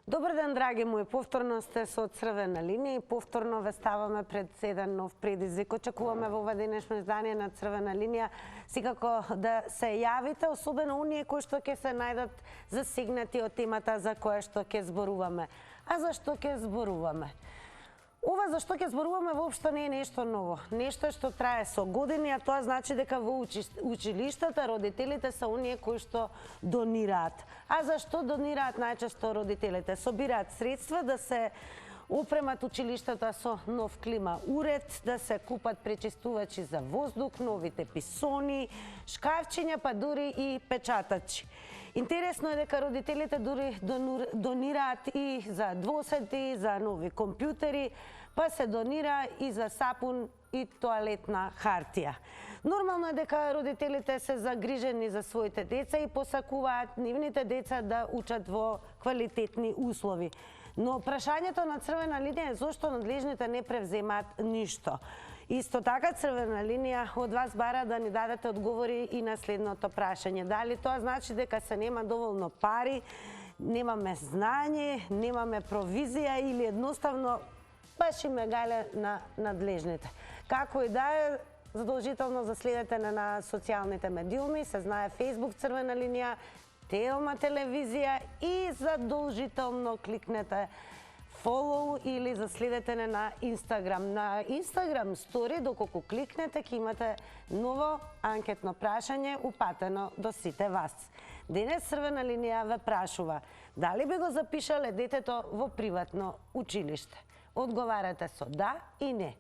Добар ден, драги мои. Повторно сте со Црвена линија и повторно ве ставаме пред еден нов предизвик. Очекуваме во ова денешно издание на Црвена линија секако да се јавите, особено оние кои што ќе се најдат засегнати од темата за која што ќе зборуваме. А зашто ќе зборуваме? Ова за што ќе зборуваме воопшто не е нешто ново. Нешто што трае со години, а тоа значи дека во училиштата родителите се оние кои што донираат. А зашто донираат најчесто родителите? Собираат средства да се опремат училиштата со нов клима уред, да се купат пречистувачи за воздух, новите писони, шкафчиња, па дури и печатачи. Интересно е дека родителите дури донираат и за двосети, за нови компјутери, па се донира и за сапун и тоалетна хартија. Нормално е дека родителите се загрижени за своите деца и посакуваат нивните деца да учат во квалитетни услови. Но прашањето на Црвена линија е зошто надлежните не превземаат ништо. Исто така Црвена линија од вас бара да ни дадете одговори и на следното прашање. Дали тоа значи дека се нема доволно пари, немаме знање, немаме провизија или едноставно баш им е гајле на надлежните. Како и да е, задолжително заследете на социјалните медиуми, се знае Facebook Црвена линија, Телма телевизија и задолжително кликнете follow или заследете на Instagram. На Instagram story, доколку кликнете, ќе имате ново анкетно прашање упатено до сите вас. Денес Црвена линија ве прашува дали би го запишале детето во приватно училиште. Одговарате со да и не.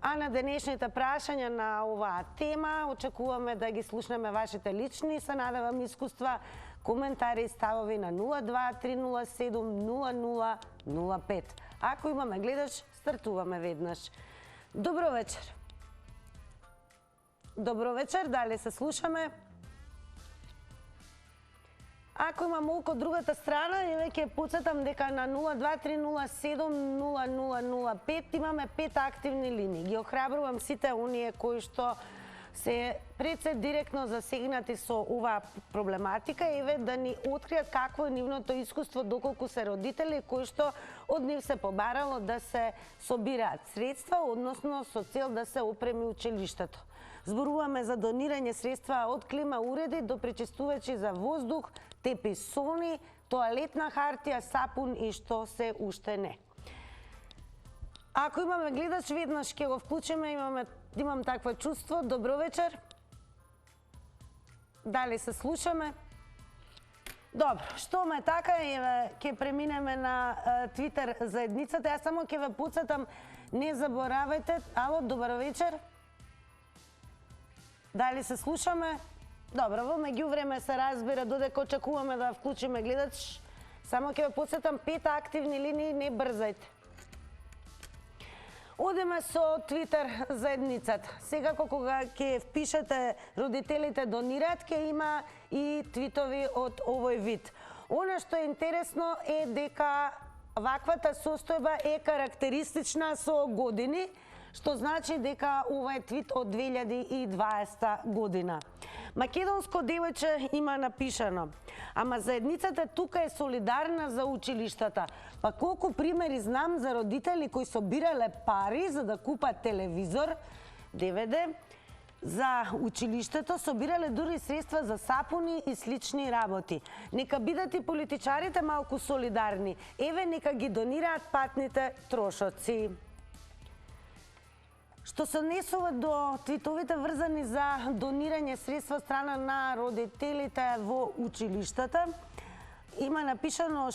А на денешните прашања на оваа тема очекуваме да ги слушнеме вашите лични, се надевам, искуства, коментари и ставови на 02-307-0005. Ако имаме гледач, стартуваме веднаш. Добро вечер. Добро вечер, дали се слушаме? Ако има молку од другата страна, ќе потсетам дека на 02-307-0005 имаме 5 активни линии. Ги охрабрувам сите оние кои што се пред се директно засегнати со оваа проблематика, еве да ни откријат какво е нивното искуство доколку се родители кои што од нив се побарало да се собираат средства, односно со цел да се опреми училиштето. Зборуваме за донирање средства од клима уреди до пречистувачи за воздух, теписони, тоалетна хартија, сапун и што се уште не. Ако имаме гледач, веднаш ќе го вклучиме, имам такво чувство. Добро вечер. Дали се слушаме? Добро, што ме така, еве, ќе преминеме на Твитер заедницата. Јас само ќе ве потсетам, не заборавајте. Ало, добро вечер. Дали се слушаме? Добро, во меѓувреме се разбира, додека очекуваме да вклучиме гледач. Само ќе ве потсетам, 5 активни линии, не брзајте. Одеме со Твитер заедницата. Сега кога ќе впишете родителите донираат, ќе има и твитови од овој вид. Она што е интересно е дека ваквата состојба е карактеристична со години, што значи дека ова е твит од 2020 година. Македонско девојче има напишано: ама заедницата тука е солидарна за училиштата. Па колку примери знам за родители кои собирале пари за да купат телевизор, DVD, за училиштето, собирале дури средства за сапуни и слични работи. Нека бидат и политичарите малку солидарни. Еве, нека ги донираат патните трошоци. Што се однесува до твитовите врзани за донирање средства од страна на родителите во училиштата, има напишано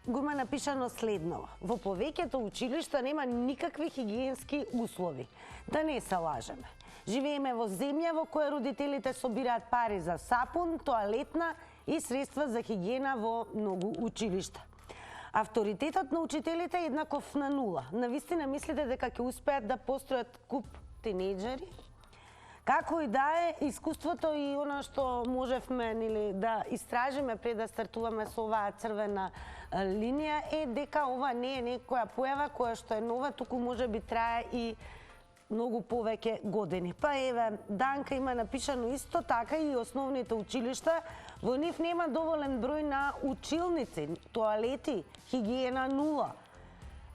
го има напишано следно: во повеќето училишта нема никакви хигиенски услови. Да не се лажеме. Живееме во земја во која родителите собираат пари за сапун, тоалетна и средства за хигиена во многу училишта. Авторитетот на учителите е еднаков на нула. Навистина мислите дека ќе успеат да постројат куп тинејџери? Како и да е, искуството и оно што можевме да истражиме пред да стартуваме со оваа Црвена линија е дека ова не е некоја појава која што е нова, туку може би трае и многу повеќе години. Па еве, Данка има напишано исто така и основните училишта Во нив нема доволен број на училници, тоалети, хигиена нула.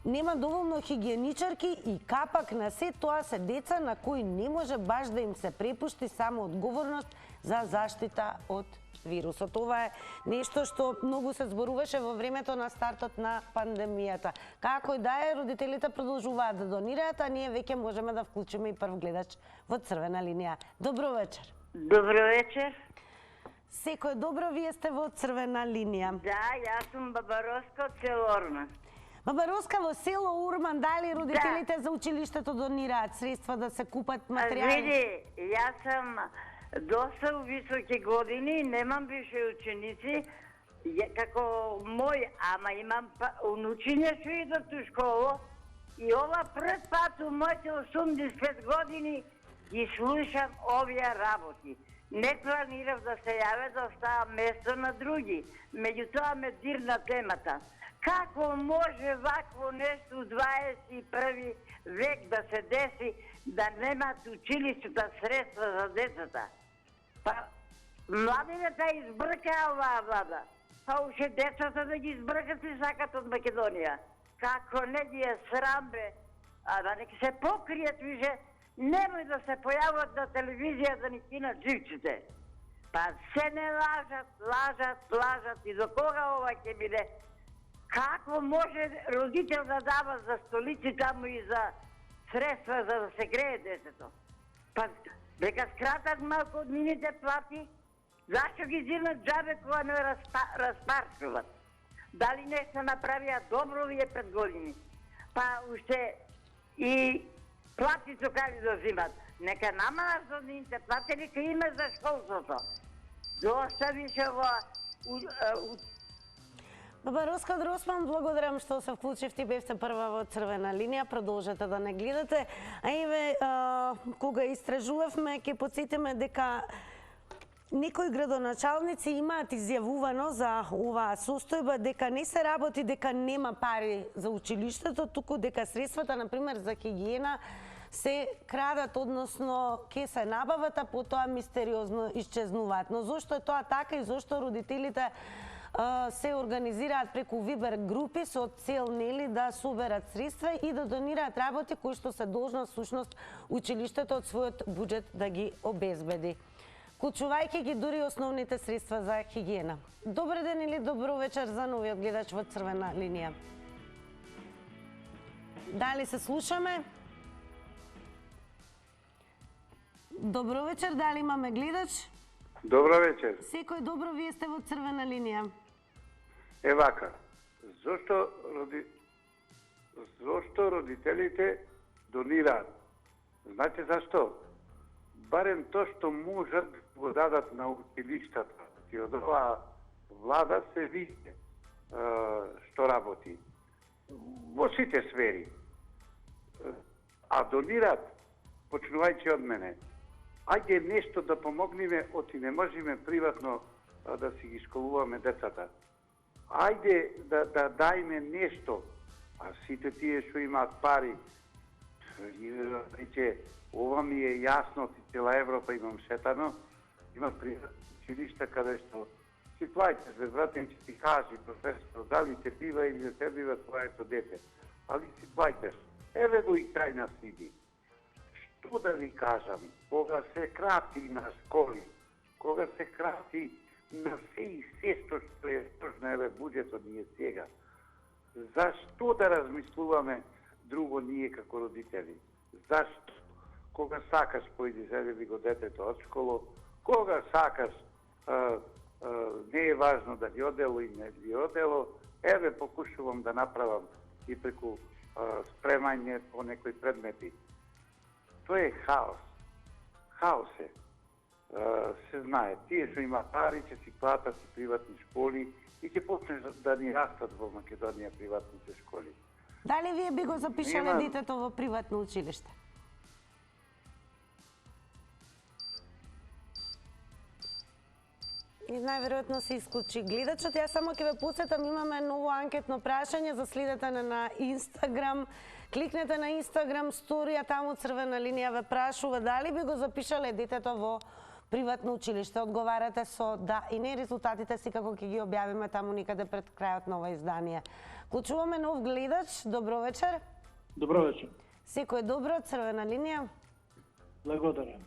Нема доволно хигиеничарки и капак на се тоа се деца на кои не може баш да им се препушти само одговорност за заштита од вирусот. Ова е нешто што многу се зборуваше во времето на стартот на пандемијата. Како и да е, родителите продолжуваат да донираат, а ние веќе можеме да вклучиме и прв гледач во црвена линија. Добро вечер. Добро вечер. Секој добро, вие сте во црвена линија. Да, јас сум Баба Роска од село Орман. Баба Роска, во село Урман, дали родителите за училиштето донираат средства да се купат материјали? Види, јас сум доста у високи години, немам више ученици, како мој, ама имам унучиња што идат у школу, и ова прв пат у моите 85 години ги слушам овие работи. Не планирав да се јавя, да оставам место на други. Меѓутоа ме дирна темата. Како може вакво нешто у 21. век да се деси, да немат училиштата средства за децата? Па, младите избркаа оваа влада. Па уште децата да ги избркат и сакат од Македонија. Како не ги е срам, бе, а да не се покријат више, немој да се појават на телевизија да ни кинат живците. Па се не лажат и до кога ова ќе биде? Како може родител да дава за столици таму и за средства за да се грее детето? Па дека скратат малку од мините плати, зашто ги зимат джабе кога не распарчуват? Дали нешто направија добро овие 5 години? Па уште и платицу кали да взимат. Нека намалат за нивните плати, нека има за школството. Доста више во Баба Роска од Росман, благодарам што се вклучивте и бевте прва во црвена линија. Продолжете да не гледате. А еве, кога истражувавме, ќе потсетиме дека некои градоначалници имаат изјавувано за оваа состојба дека не се работи, дека нема пари за училиштето, туку дека средствата, например, за хигиена се крадат, односно ке се набават, а потоа мистериозно исчезнуваат. Но зошто е тоа така и зошто родителите се организираат преку Вибер групи со цел нели да соберат средства и да донираат работи кои што се должно всушност училиштето од својот буџет да ги обезбеди, вклучувајќи ги дури основните средства за хигиена. Добар ден или добро вечер за новиот гледач во црвена линија. Дали се слушаме? Добро вечер, дали имаме гледач? Добро вечер. Секој добро, вие сте во црвена линија. Е вака, зошто родителите донираат? Знаете зашто? Барем тоа што можат го дадат на училиштата. И од оваа влада се види што работи. Во сите сфери. А донираат, почнувајќи од мене, ајде нешто да помогнеме, оти не можеме приватно да си ги школуваме децата. Ајде да дајме нешто, а сите тие што имаат пари, ова ми е јасно, ти цела Европа имам шетано, има училишта каде што си плаќаш, бе братен, ќе ти кажи професор, дали те бива или не те бива твоето дете, али си плаќаш. Еве го и крај нас иди. Што да ви кажам, кога се крати на школи, кога се крати на се и се што е точно еве буџетот ни е сега, зашто да размислуваме друго ние како родители? Зашто? Кога сакаш појди зеви го детето од школу, кога сакаш не е важно да ги одело и не ги одело, еве покушувам да направам и преку спремање по некои предмети. Тоа е хаос. Хаос е. Се знае, тие што има пари ќе си платат и приватни школи и ќе почне да ни растат во Македонија приватните школи. Дали вие би го запишале детето во приватно училиште? И најверојатно се исклучи гледачот. Јас само ќе ве потсетам, имаме ново анкетно прашање, за следете на Инстаграм. Кликнете на Инстаграм сторија, таму црвена линија ве прашува дали би го запишале детето во приватно училиште. Одговарате со да и не, резултатите секако ќе ги објавиме таму никаде пред крајот на ова издание. Клучуваме нов гледач. Добро вечер. Добро вечер. Секој добро, црвена линија. Благодарам.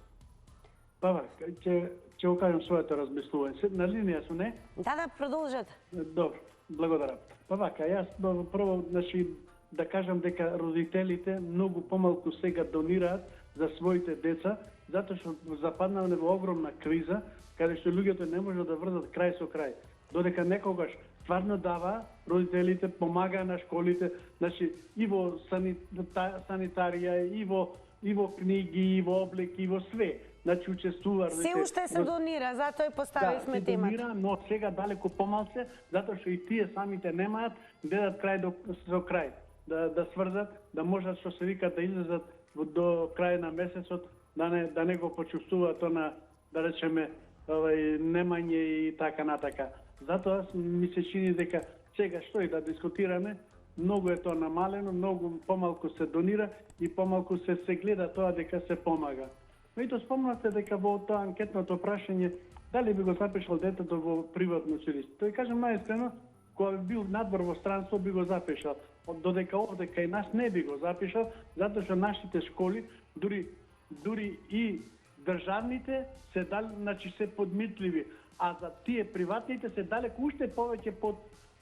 Па, ќе го кажам своето размислување. На линија су, не? Да, продолжете. Добро, благодарам. Па вака, јас прво, значи, да кажам дека родителите многу помалку сега донираат за своите деца, затоа што западнавме во огромна криза, каде што луѓето не можат да врзат крај со крај. Додека некогаш стварно дава, родителите помагаа на школите, значи и во санитарија, и во книги, и во облеки, и во све. Значи учествува. Се уште се донира, затоа и поставивме темата. Да, се донира, но сега далеко помалце, затоа што и тие самите немаат гледат крај со крај, да сврзат, да можат што се вика да излезат до крај на месецот, да не го почувствуваат она, да речеме, немање и така натака. Затоа ми се чини дека сега што и да дискутираме, многу е тоа намалено, многу помалку се донира и помалку се гледа тоа дека се помага. Меѓутоа спомнате дека во тоа анкетното прашање дали би го запишал детето во приватно училиште. Тој кажам наискрено, кога би бил надвор во странство би го запишал. Додека овде кај нас не би го запишал, затоа што нашите школи, дури и државните се значи се подмитливи, а за тие приватните се далеку уште повеќе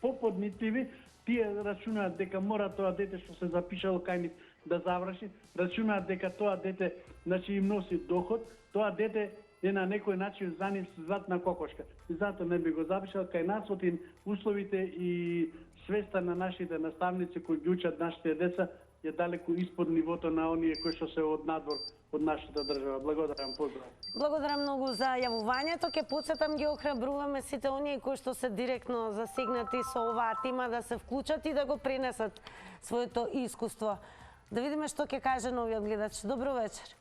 поподмитливи. Тие рачунаат дека мора тоа дете што се запишало кај нив да заврши, рачунаат дека тоа дете значи им носи доход, тоа дете е на некој начин за нив златна кокошка. И затоа не би го запишал кај нас, отим условите и свеста на нашите наставници кои ги учат нашите деца е далеку испод нивото на оние кои што се од надвор од нашата држава. Благодарам, поздрав. Благодарам многу за јавувањето. Ќе потсетам, ги охрабруваме сите оние кои што се директно засегнати со оваа тема да се вклучат и да го пренесат своето искуство. Да видиме што ќе каже новиот гледач. Добро вечер.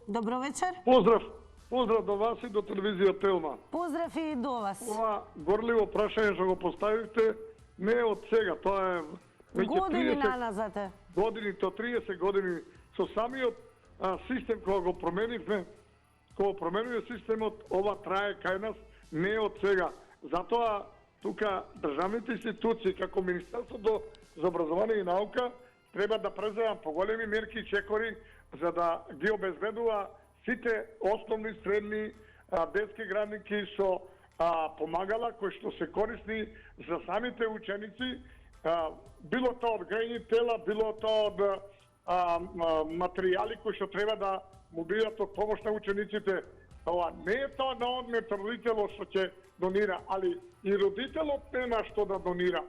Добро вечер. Поздрав до вас и до телевизија Телма. Поздрав и до вас. Ова горливо прашање што го поставивте не е од сега, тоа е години наназад. Годините, 30 години со самиот систем кога го променивме, кога променува системот, ова трае кај нас, не е од сега. Затоа тука државните институции како Министерството за образование и наука треба да преземат поголеми мерки и чекори за да ги обезбедува сите основни, средни, детски градинки со помагала кои што се корисни за самите ученици, било тоа од грејни тела, било тоа од материјали кои што треба да му бидат од помош на учениците. Ова не е тоа на одмет родителот што ќе донира, али и родителот нема што да донира.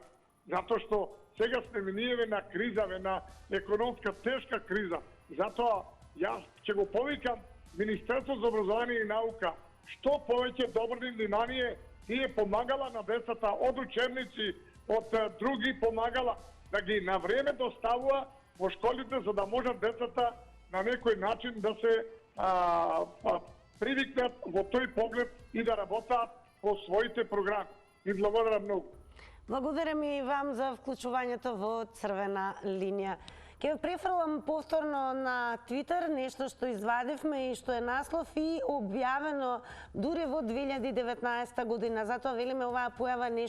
Затоа што сега сме ние на криза, на економска тешка криза. Затоа јас ќе го повикам Министерството за образование и наука што повеќе добрни внимание тие помагала на децата од учебници, од други помагала да ги на време доставува во школите за да можат децата на некој начин да се привикнат во тој поглед и да работат по своите програми. И благодарам многу. Благодарам и вам за вклучувањето во црвена линија. Ќе префрлам повторно на Твитер нешто што извадивме и што е наслов и објавено дури во 2019 година. Затоа велиме оваа појава не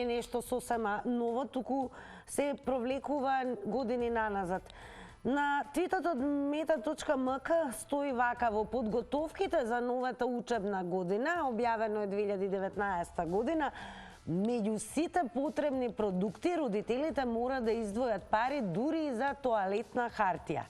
е нешто сосема ново, туку се провлекува години наназад. На твитот од meta.mk стои вака: во подготовките за новата учебна година, објавено е 2019 година, меѓу сите потребни продукти родителите мора да издвојат пари дури и за тоалетна хартија.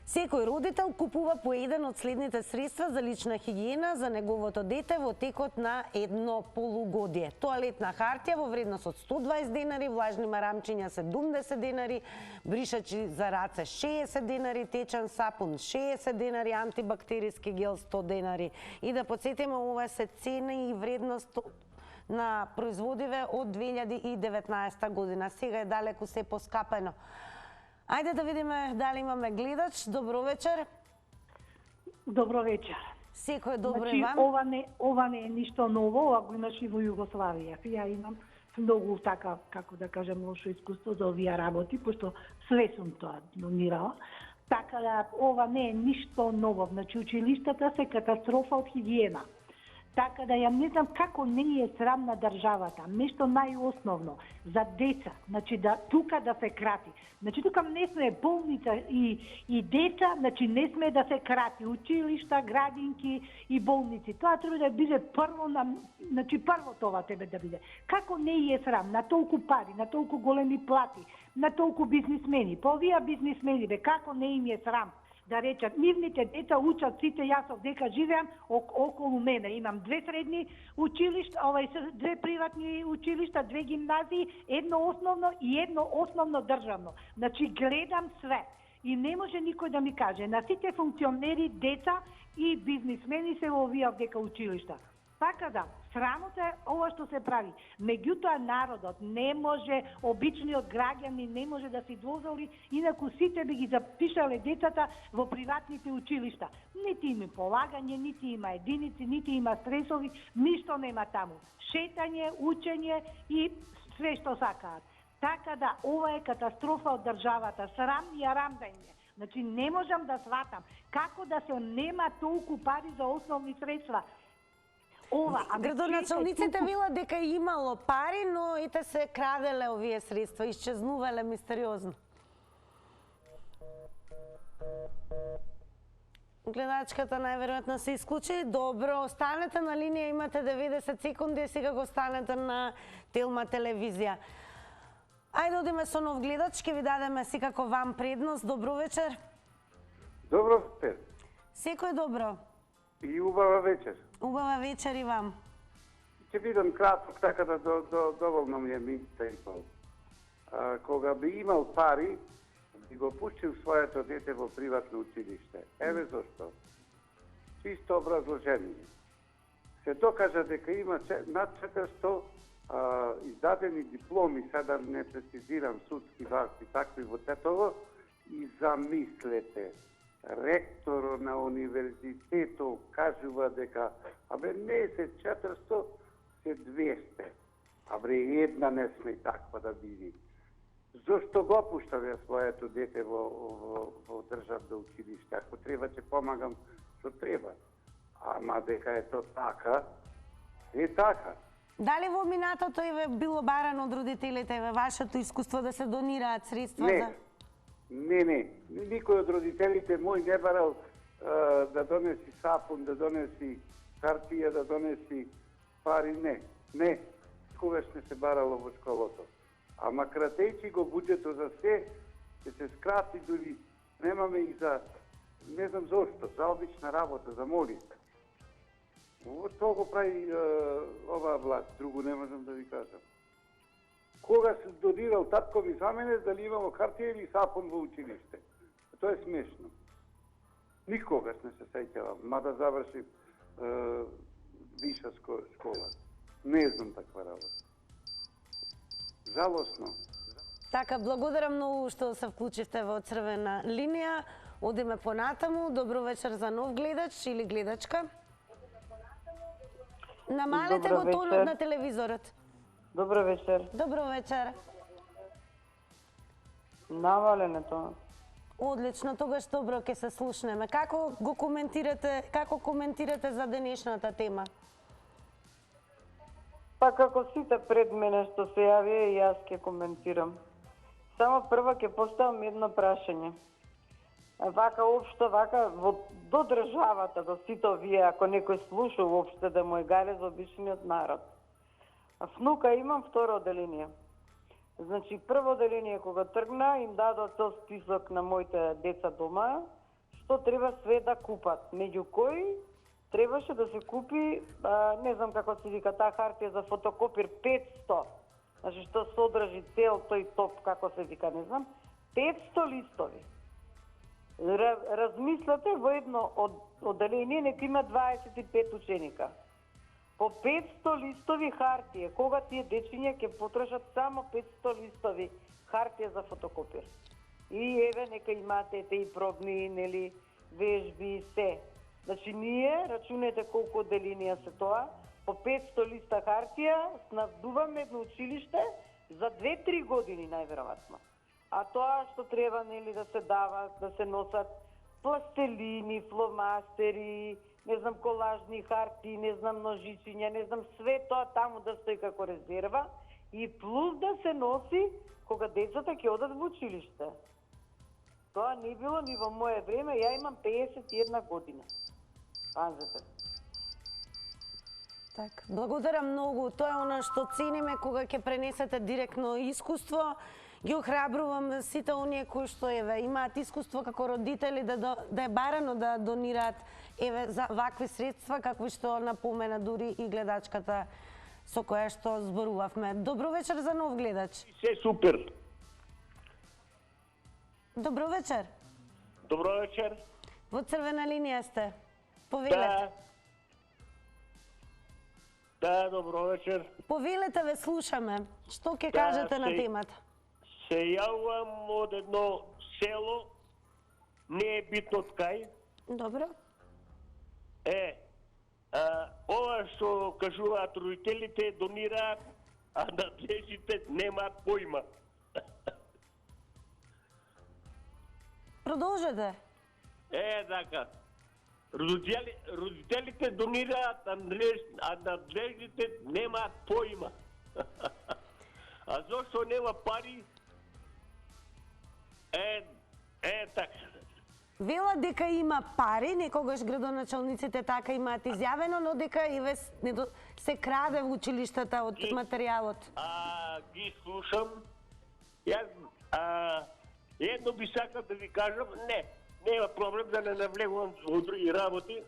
Секој родител купува по еден од следните средства за лична хигиена за неговото дете во текот на едно полугодие. Тоалетна хартија во вредност од 120 денари, влажни марамчиња 70 денари, бришачи за раце 60 денари, течен сапун 60 денари, антибактериски гел 100 денари. И да подсетиме, ова се цена и вредност на производиве од 2019 година. Сега е далеку се поскапено. Ајде да видиме дали имаме гледач. Добро вечер. Добро вечер. Секој добро значи, и вам. Ова не е ништо ново, ова го имаш и во Југославија. Ја имам многу така, како да кажем, лошо искуство за овие работи, пошто све сум тоа донирала. Така да ова не е ништо ново. Значи училиштата се катастрофа од хигиена. Така да ја не знам како не е срам на државата. Нешто најосновно за деца, значи да тука да се крати. Значи тука не сме болница и деца, значи не сме да се крати училишта, градинки и болници. Тоа треба да биде прво значи прво тоа тебе да биде. Како не е срам на толку пари, на толку големи плати, на толку бизнисмени. Па овие бизнисмени бе како не им е срам да речат, нивните деца учат сите, јас овдека живеам околу мене. Имам 2 средни училишта, две приватни училишта, 2 гимназии, едно основно и едно основно државно. Значи гледам све. И не може никој да ми каже, на сите функционери, деца и бизнисмени се во овие овдека училишта. Така да, срамота е ова што се прави. Меѓутоа народот не може, обичниот граѓани не може да си дозволи, инаку сите би ги запишале децата во приватните училишта. Нити има полагање, нити има единици, нити има стресови, ништо нема таму. Шетање, учење и све што сакаат. Така да, ова е катастрофа од државата. Срам и арам да им е. Значи, не можам да сватам како да се нема толку пари за основни средства. Градоначалниците вела дека имало пари, но ите се краделе овие средства, исчезнувале мистериозно. Гледачката најверојатно се исклучи. Добро, останете на линија, имате 90 секунди и сега го останете на Телма телевизија. Ајде одиме со нов гледач, ќе ви дадеме секако вам предност. Добро вечер. Добро вечер. Секој добро. И убава вечер. Убава вечер и вам. Ќе бидам краток, така да доволно ми е минута и пол. Кога би имал пари, би го пуштил своето дете во приватно училиште. Еве зашто. Чисто образложение. Се докажа дека има над 400 издадени дипломи, сега не прецизирам судски варти, такви во Тетово, и замислете, ректорот на универзитетот кажува дека не се 400, се 200. Една не сме таква да биде. Зошто го пуштаве своето дете во државно училиште? Ако треба, ќе помагам што треба. Ама дека е то така, е така. Дали во минатото е било барано од родителите, во вашето искуство да се донираат средства за... Не. Никој од родителите мој не барал да донеси сапун, да донеси хартија, да донеси пари. Не. Когаш не се барало во школото. Ама кратејќи го буџето за се, ќе се скрати, дури немаме и за, не знам зошто, за обична работа, за молитва. Тоа го прави оваа власт, друго не можам да ви кажам. Кога се донирал татко ми за мене, дали имало хартија или сапун во училиште. Тоа е смешно. Никогаш не се сеќавам, мада завршив виша школа. Не знам таква работа. Жалосно. Така, благодарам многу што се вклучивте во црвена линија. Одиме понатаму. Добро вечер за нов гледач или гледачка. Намалете го тонот на телевизорот. Добро вечер. Добро вечер. Навален е тоа. Одлично, тогаш добро ќе се слушнеме. Како коментирате за денешната тема? Па како сите пред мене што се јави, јас ќе коментирам. Само прво ќе поставам едно прашање. Вака општо, до државата, до сите овие, ако некој слуша уопште да му е гале за обичниот народ. Внука имам, второ оделение. Значи, прво оделение кога тргна, им дадо цел список на моите деца дома, што треба све да купат. Меѓу кои требаше да се купи, не знам како се вика таа хартија за фотокопир, 500. Значи, што содржи цел тој топ, како се вика, не знам, 500 листови. Размислете, во едно оделение нека има 25 ученика. По 500 листови хартија, кога тие дечиња ќе потрошат само 500 листови хартија за фотокопир. И еве нека имате и пробни, нели, вежби, се. Значи ние, рачунете колку оделенија се тоа, по 500 листа хартија снабдуваме едно училиште за 2-3 години најверојатно. А тоа што треба, нели, да се дава, да се носат пластелини, фломастери, не знам, колажни харти, не знам, ножичиња, не знам, све тоа таму да стои како резерва и плюс да се носи кога децата ќе одат во училиште. Тоа не било ни во моје време, ја имам 51 година. Пазете. Так, благодарам многу. Тоа е она што цениме кога ќе пренесете директно искуство. Ги охрабрувам сите оние кои што имаат искуство како родители да е барано да донираат за вакви средства какви што напомена дури и гледачката со која што зборувавме. Добро вечер за нов гледач. Се супер. Добро вечер. Добро вечер. Во црвена линија сте. Повелете. Да, добро вечер. Повелете, ве слушаме. Што ќе кажете на темата? Се јавувам од едно село, не е битно од кај. Добро. Ова што кажуваат родителите донираат, а надлежните немаат појма. Продолжете. Така. Родителите донираат, а надлежните немаат појма. А зошто нема пари? Така. Вела дека има пари, некогаш градоначалниците така имаат изјавено, но дека и се краде во училиштата од материјалот. Ги слушам. Јас едно би сакал да ви кажам, нема проблем да не навлегувам во други работи.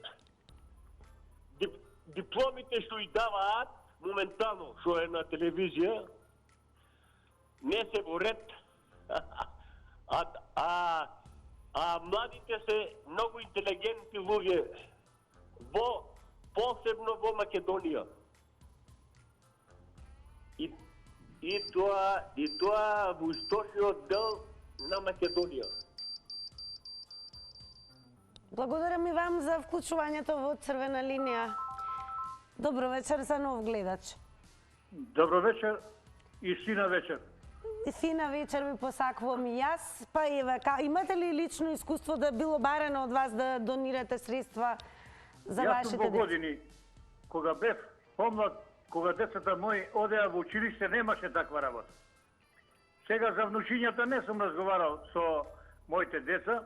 Дипломите што и даваат моментално, што е на телевизија, не се во ред. А младите се многу интелигентни луѓе, посебно во Македонија. И тоа во источниот дел на Македонија. Благодарам и вам за вклучувањето во црвена линија. Добро вечер за нов гледач. Добро вечер и фина вечер. Фина вечер ви посакувам и јас. Па еве, имате ли лично искуство да било барано од вас да донирате средства за вашите деца? Јас сум во години, кога бев помлад, кога децата мои одеа во училиште, немаше таква работа. Сега за внучињата не сум разговарал со моите деца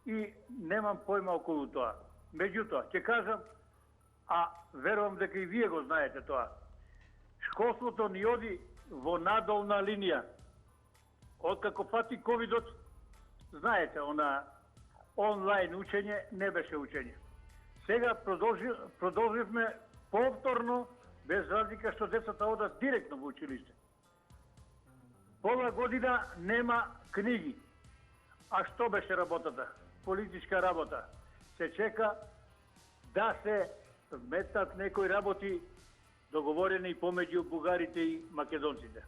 и немам појма околу тоа. Меѓутоа, ќе кажам, а верувам дека и вие го знаете тоа. Школството ни оди во надолна линија. Откако пати ковидот, знаете, она онлайн учење не беше учење. Сега продолживме повторно, без разлика што децата одат директно во училиште. Пола година нема книги. А што беше работата? Политичка работа. Се чека да се вметнат некои работи договорени помеѓу бугарите и македонците.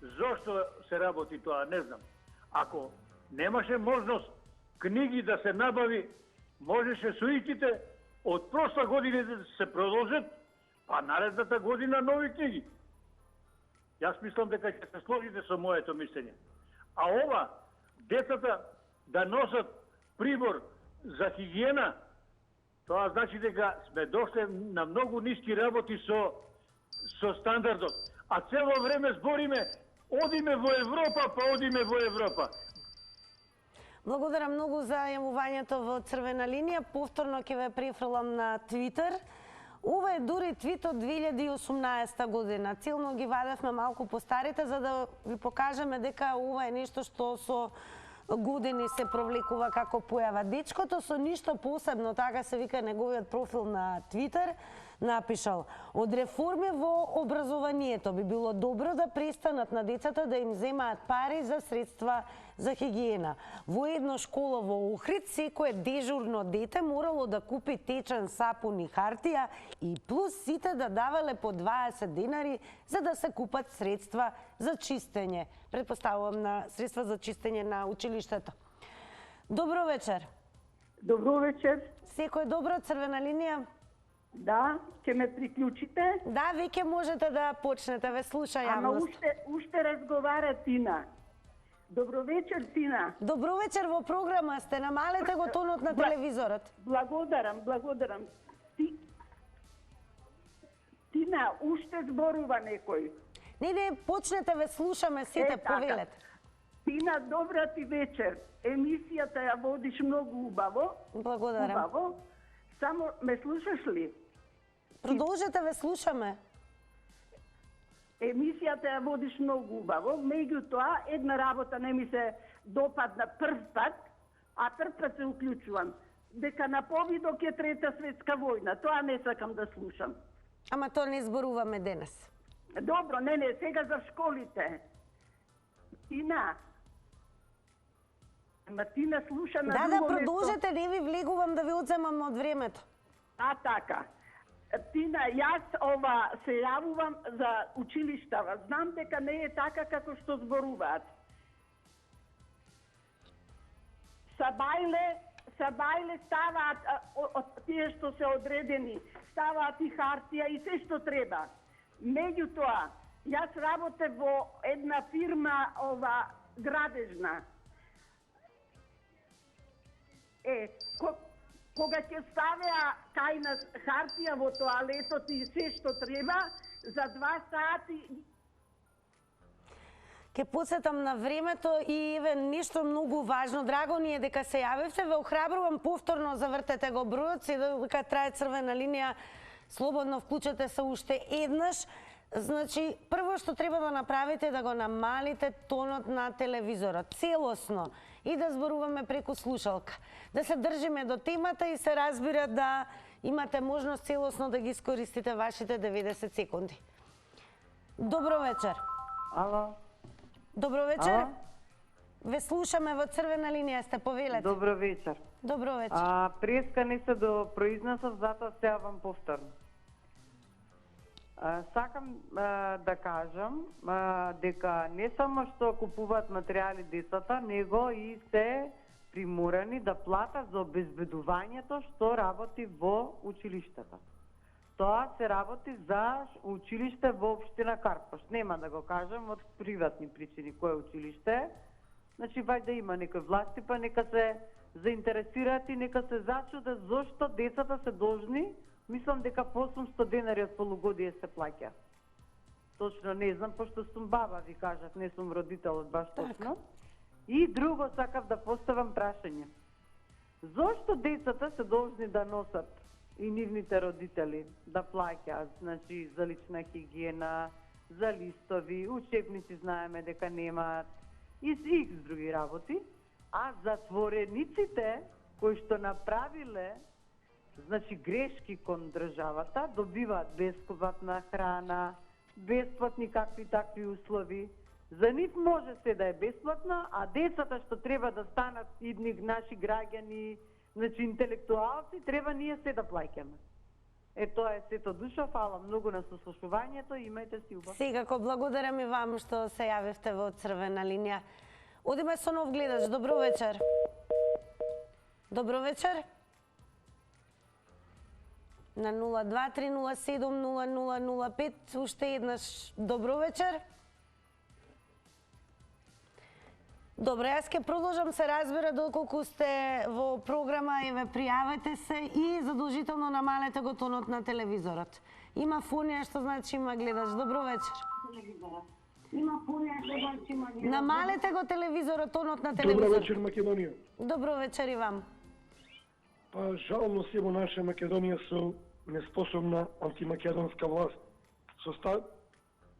Зошто се работи тоа, не знам. Ако немаше можност книги да се набави, можеше суиците од прошла година да се продолжат, па наредната година нови книги. Јас мислам дека ќе се сложите со моето мислење. А ова, децата да носат прибор за хигиена, тоа значи дека сме дошли на многу ниски работи со стандардот. А цело време збориме, одиме во Европа, па одиме во Европа. Благодарам многу за јавувањето во црвена линија. Повторно ќе ве префрлам на Твитер. Ова е дури твит од 2018 година. Целно ги вадевме малку постарите за да ви покажеме дека ова е нешто што со години се провлекува како појава. Дечкото со ништо посебно, така се вика неговиот профил на Твитер, напишал: од реформи во образованието би било добро да престанат на децата да им земаат пари за средства за хигиена. Во едно школа во Охрид секое дежурно дете морало да купи течен сапун и хартија и плюс сите да давале по 20 денари за да се купат средства за чистење. Предпоставувам на средства за чистење на училиштето. Добро вечер. Добро вечер. Секој добро, црвена линија? Да, ќе ме приклучите? Да, веќе можете да почнете, ве слуша јавност. Ама уште разговара Тина. Добро вечер, Тина. Добро вечер, во програма сте, намалете го тонот на телевизорот. Благодарам. Тина, уште зборува некој. Не, почнете, ве слушаме сите, повелете. Тина, добра ти вечер. Емисијата ја водиш многу убаво. Благодарам. Убаво. Само ме слушаш ли? Продолжете, ве слушаме. Емисијата ја водиш многу убаво, меѓутоа една работа не ми се допадна прв пат, а прв пат се уклучувам. Дека на повидок е Трета светска војна, тоа не сакам да слушам. Ама тоа не зборуваме денес. Добро, не, сега за школите. Тина. Ама Тина слуша на друго место. Продолжете, не ви влегувам да ви одземам од времето. Така. Тина, јас се јавувам за училиштава. Знам дека не е така како што зборуваат. Сабајле ставаат, тие што се одредени, ставаат и хартија и се што треба. Меѓутоа, јас работев во една фирма градежна. Кога ќе ставеа кај нас хартија во тоалетот и се што треба, за 2 сати... Ке подсетам на времето и еве нешто многу важно. Драго ни е дека се јавивте. Ве охрабрувам повторно завртете го бројот, се дека трае црвена линија. Слободно вклучете се уште еднаш. Значи, прво што треба да направите е да го намалите тонот на телевизорот целосно и да зборуваме преку слушалка. Да се држиме до темата и се разбира да имате можност целосно да ги искористите вашите 90 секунди. Добро вечер. Ало. Добро вечер. Ве слушаме, во црвена линија сте, повелете. Добро вечер. Добро вечер. Преска не се до произнесов, затоа се јавам повторно. Сакам да кажам дека не само што купуваат материјали децата, него и се приморани да платат за обезбедувањето што работи во училиштата. Тоа се работи за училиште во општина Карпош. Нема да го кажам од приватни причини кое училиште е. Значи, вајде има некои власти, па нека се заинтересираат и нека се зачудат зошто децата се должни. Мислам дека по 800 денари од полугодие се плаќа. Точно не знам, пошто сум баба, ви кажав, не сум родител од баш точно. И друго сакав да поставам прашање. Зошто децата се должни да носат и нивните родители да плаќаат, значи за лична хигиена, за листови, учебници знаеме дека немаат и икс други работи, а затворениците кои што направиле значи грешки кон државата, добиваат бесплатна храна, бесплатни какви такви услови. За нив може се да е бесплатно, а децата што треба да станат идни наши граѓани, значи интелектуалци, треба ние се да плаќаме. Тоа е сето душо, фала многу на сослушувањето, имајте си убав. Секако, благодарам и вам што се јавивте во црвена линија. Одиме со нов гледач, добро вечер. Добро вечер. На 023070005, уште еднаш добро вечер. Добро, јас ќе продолжам, се разбира, доколку сте во програма, еве пријавете се и задолжително намалете го тонот на телевизорот. Има фонија, што значи има гледач. Добро вечер. Намалете го телевизорот, тонот на телевизорот. Добро вечер, Македонија. Добро вечер и вам. Па жално се во наша Македонија со неспособна антимакедонска власт,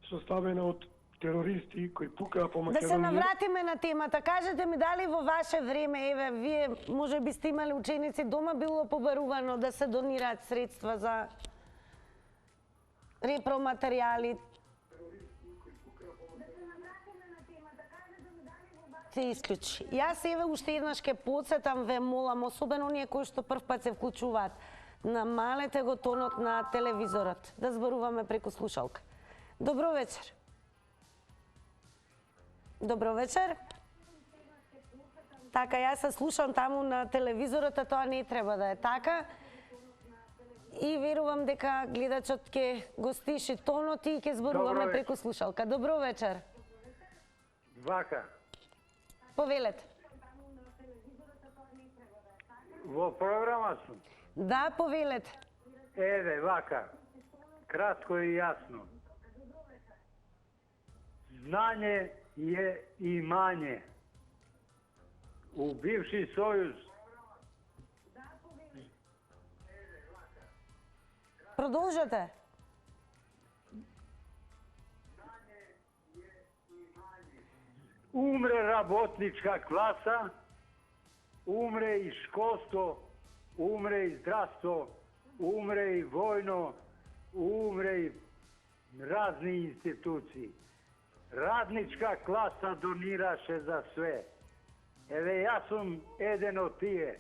составена од терористи кои пукаа по Македонија. Да се навратиме на темата. Кажете ми дали во ваше време, еве, вие може би сте имали ученици дома, било побарувано да се донираат средства за репроматеријали? Се исклучи. Јас еве уште еднаш ќе подсетам, ве молам, особено оние кои што прв пат се вклучуваат, намалете го тонот на телевизорот, да зборуваме преку слушалка. Добро вечер. Добро вечер. Така, јас се слушам таму на телевизорот, а тоа не треба да е така. И верувам дека гледачот ќе го стиши тонот и ќе зборуваме преку слушалка. Добро вечер. Вака. Повелете. Во програма сум. Да, повелете. Еве, вака. Кратко и јасно. Знање е имање. У бивши сојуз Продолжете. умре работничка класа, умре и школство, умре и здравство, умре и војно, умре и разни институции. Радничка класа донираше за све. Еве, јас сум еден од тие.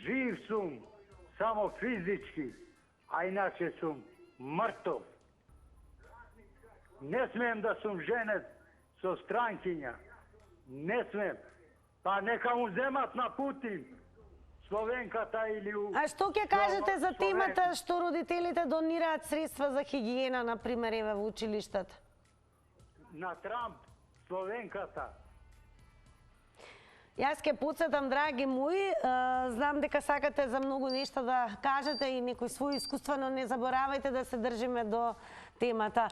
Жив сум, само физички, а иначе сум мртов. Не смеем да сум женет со странкиња. Не смеем. Па нека му земат на Путин, Словенката или у... А што ќе кажете за темата што родителите донираат средства за хигиена, например, еве во училиштата? На Трамп, Словенката. Јас ќе потсетам, драги мои, знам дека сакате за многу нешта да кажете и некои своји искуства, но не заборавајте да се држиме до темата.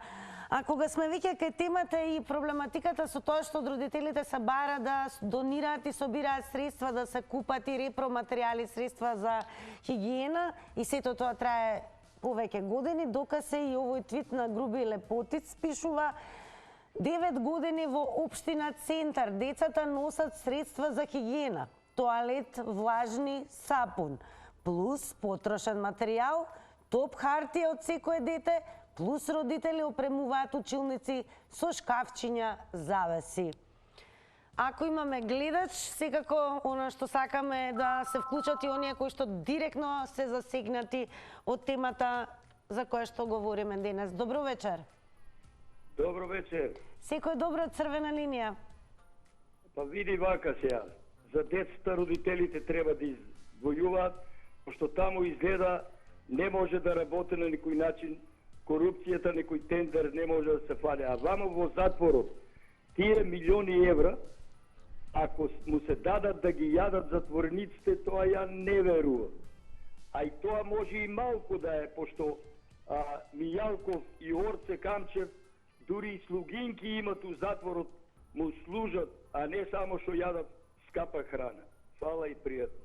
А кога сме веќе кај темата и проблематиката со тоа што од родителите се бара да донираат и собираат средства, да се купат и репроматеријали, средства за хигиена, и сето тоа трае повеќе години, докасе и овој твит на Груби Лепотиц пишува: 9 години во општина Центар децата носат средства за хигиена, тоалет, влажни, сапун, плюс потрошен материјал, топ хартија од секое дете, плюс родители опремуваат училници со шкафчиња, завеси. Ако имаме гледач, секако она што сакаме е да се вклучат и оние кои што директно се засегнати од темата за која што говориме денес. Добро вечер. Добро вечер. Секој добро, црвена линија. Па види вака сега, за децата родителите треба да извојуваат, пошто таму изгледа не може да работи на некој начин, корупцијата, некој тендер не може да се фале. А вамо во затворот, тие милиони евра, ако му се дадат да ги јадат затворениците, тоа ја не верувам. А и тоа може и малку да е, пошто Мијалков и Орце Камчев, дури и слугинки имат у затворот, му служат, а не само што јадат скапа храна. Фала и пријатно.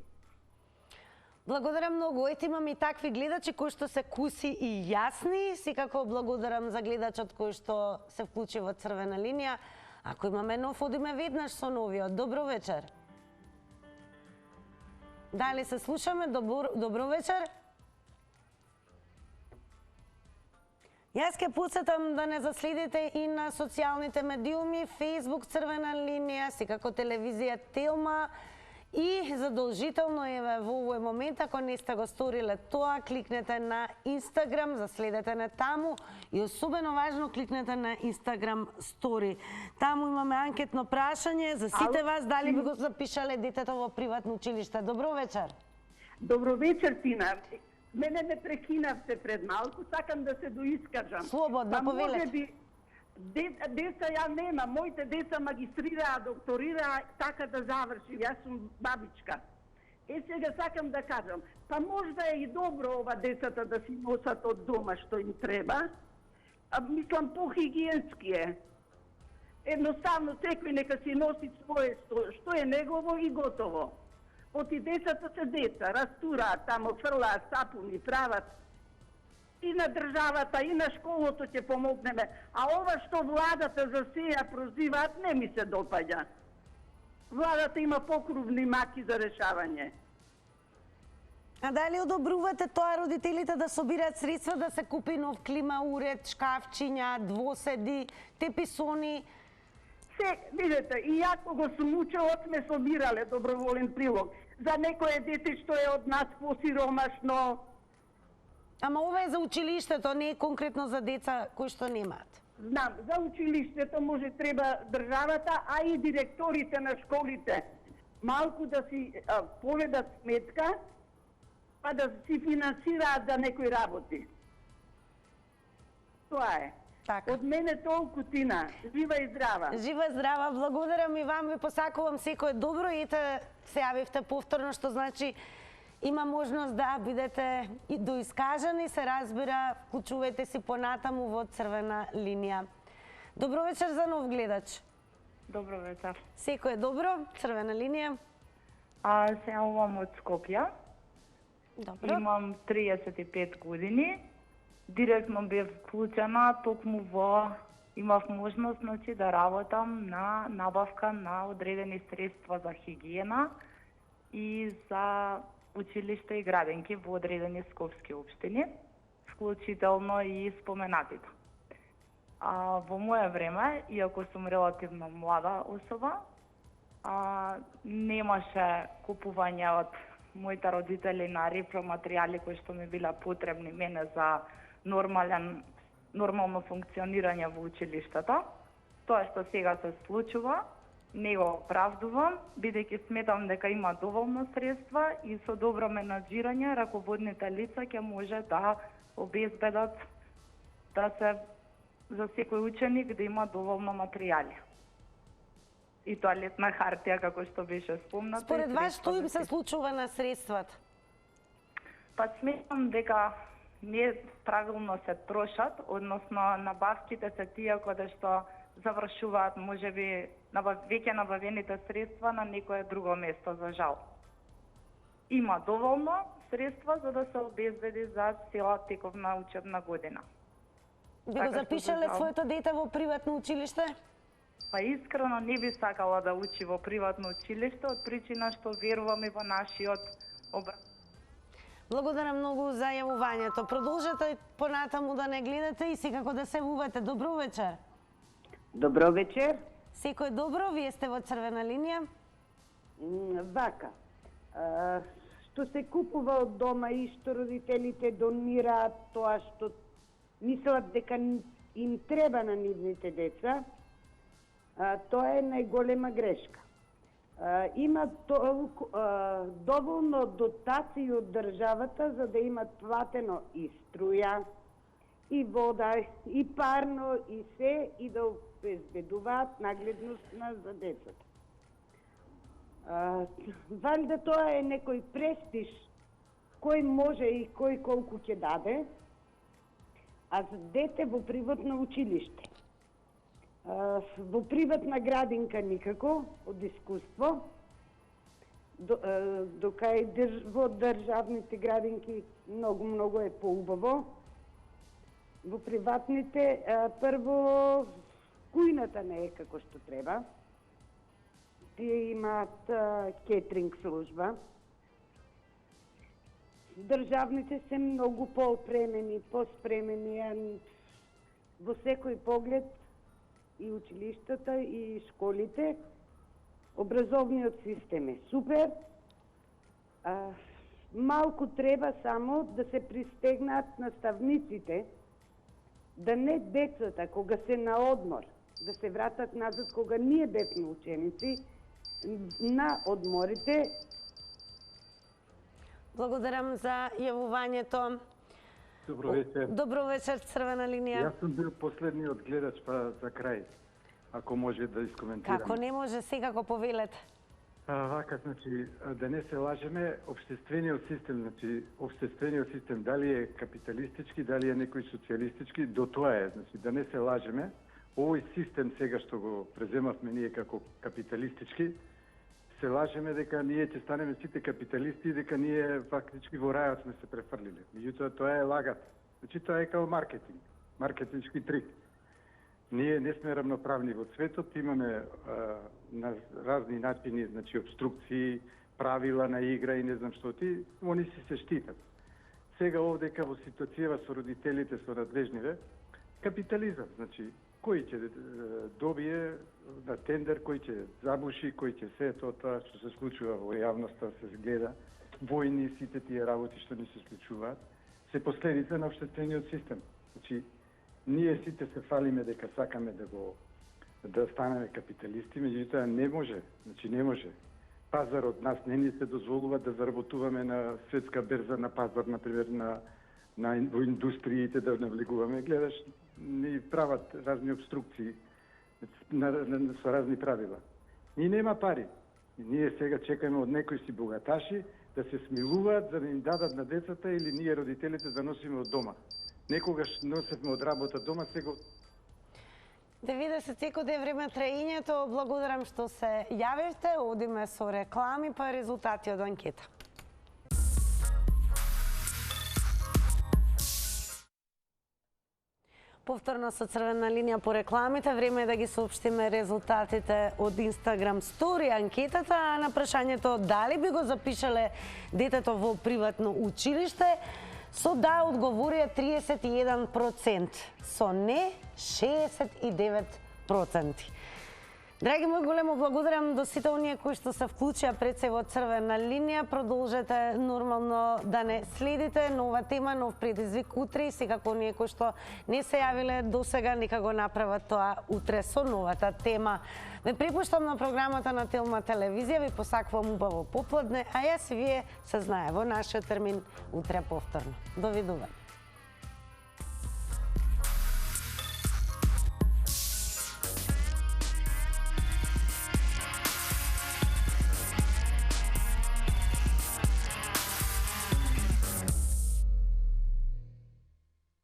Благодарам многу. Ете, имам и такви гледачи кои што се куси и јасни. Секако благодарам за гледачот кој што се вклучи во црвена линија. Ако имаме нов, одиме веднаш со новиот. Добро вечер. Дали се слушаме? Добро вечер. Јас ќе потсетам да не заследите и на социјалните медиуми, Facebook црвена линија, секако телевизија Телма, и задолжително еве во овој момент, ако не сте го сториле тоа, кликнете на Instagram, заследете не таму, и особено важно кликнете на Instagram Story. Таму имаме анкетно прашање за сите вас, дали би го запишале детето во приватно училиште. Добро вечер. Добро вечер, Тина. Мене ме прекинавте пред малку, сакам да се доискажам. Слободно, повелете. Може би деца ја нема, моите деца магистрираа, докторираа, така да заврши, јас сум бабичка. Сега сакам да кажам, па можда е и добро ова децата да си носат од дома што им треба, мислам по-хигиенски е. Едноставно секој нека си носи свое што е негово и готово. Оти децата се деца, растураат тамо, фрлаат сапуни, прават. И на државата, и на школото ќе помогнеме. А ова што владата за сеја прозиваат, не ми се допаѓа. Владата има покрувни маки за решавање. А дали одобрувате тоа родителите да собираат средства да се купи нов клима уред, шкафчиња, двоседи, теписони? Видете, и јас кога сум учела сме собирале доброволен прилог. За некое дете што е од нас посиромашно. Ама ова е за училиштето, не е конкретно за деца кои што немаат. Знам, за училиштето може треба државата, а и директорите на школите малку да си поведат сметка, па да си финансираат за некои работи. Тоа е. Така. Од мене толку, Тина. Жива и здрава. Жива и здрава, благодарам и вам, ви посакувам секое добро и се јавивте повторно, што значи има можност да бидете и доискажани, се разбира, вклучувајте си понатаму во црвена линија. Добро вечер за нов гледач. Добро вечер. Секое добро, црвена линија. Се јавувам од Скопје. Добро. Имам 35 години. Директно бев вклучена, токму имав можност да работам на набавка на одредени средства за хигиена и за училишта и градинки во одредени скопски општини, вклучително и споменатите. Во моје време, иако сум релативно млада особа, немаше купување од моите родители на репроматеријали кои што ми биле потребни мене за нормално функционирање во училиштата. Тоа што сега се случува, не го оправдувам, бидејќи сметам дека има доволно средства и со добро менаџирање раководните лица ќе може да обезбедат да се за секој ученик да има доволно материјали. И тоалетна хартија, како што беше спомнато. Според вас, што им се случува на средствата? Па сметам дека не правилно се трошат, односно набавките се тие каде што завршуваат можеби веќе набавените средства на некое друго место, за жал. Има доволно средства за да се обезбеди за цела тековна учебна година. Би го запишале своето дете во приватно училиште? Па искрено не би сакала да учи во приватно училиште од причина што веруваме во нашиот образование. Благодарам многу за јавувањето. Продолжете понатаму да не гледате и секако да се јавувате. Добро вечер. Добро вечер. Секој добро, вие сте во црвена линија. Вака, што се купува од дома и што родителите донираат тоа што мислат дека им треба на нивните деца, тоа е најголема грешка. Има доволно дотации од државата за да имат платено и струја, и вода, и парно, и се, и да обезбедуваат нагледност за децата. Валјда тоа е некој престиж кој може и кој колку ќе даде, а за дете во приватно училиште. Во приватна градинка никако, од искуство, докај во државните градинки многу е поубаво. Во приватните, прво, кујната не е како што треба. Тие имаат кетринг служба. Државните се многу поопремени, поспремени, во секој поглед и училиштата и школите. Образовниот систем е супер. Малку треба само да се пристегнат наставниците, да не децата кога се на одмор, да се вратат назад кога ние бевме ученици, на одморите. Благодарам за јавувањето. Добро вечер. Добро вечер, црвена линија. Јас сум бил последниот гледач, па за крај, ако може да искоментирам. Како не може, секако повелете. Вака, значи, да не се лажеме, општествениот систем, дали е капиталистички, дали е некој социјалистички, до тоа е, значи, да не се лажеме. Овој систем сега што го преземавме ние како капиталистички, се лажеме дека ние ќе станеме сите капиталисти и дека ние фактички во рајот сме се префрлиле. Меѓутоа тоа е лагат. Значи тоа е као маркетинг, маркетиншки трик. Ние не сме равноправни во светот, имаме на разни начини, значи обструкции, правила на игра и не знам што ти, они си се штитат. Сега овдека во ситуацијава со родителите, со надлежниве, капитализам, значи кој ќе добие на тендер, кој ќе забуши, кој ќе се тоа што се случува во јавноста, се гледа, војни, сите тие работи што ни се случуваат, се последица на општествениот систем. Значи, ние сите се фалиме дека сакаме да станеме капиталисти, меѓутоа не може, значи не може. Пазарот нас не ни се дозволува да заработуваме на светска берза, на пазар, например, на во индустриите да навлегуваме, гледаш, ни прават разни обструкции со разни правила. Ние нема пари. Ние сега чекаме од некои си богаташи да се смилуваат за да им дадат на децата или ние родителите да носиме од дома. Некогаш носевме од работа дома, сега 90 секунди е време траењето. Благодарам што се јавивте. Одиме со реклами па резултати од анкета. Повторно со црвена линија по рекламите. Време е да ги соопштиме резултатите од Instagram Story анкетата, а на прашањето дали би го запишале детето во приватно училиште, со да одговорија 31%, со не 69%. Драги мои, големо благодарам до сите оние кои што се вклучија пред се во црвена линија. Продолжете нормално да не следите. Нова тема, нов предизвик утре и секако оние кои што не се јавиле досега, нека го направат тоа утре со новата тема. Ве препуштам на програмата на Телма телевизија, ви посакувам убаво попладне, а јас и вие се знае во нашиот термин утре повторно. Довидување.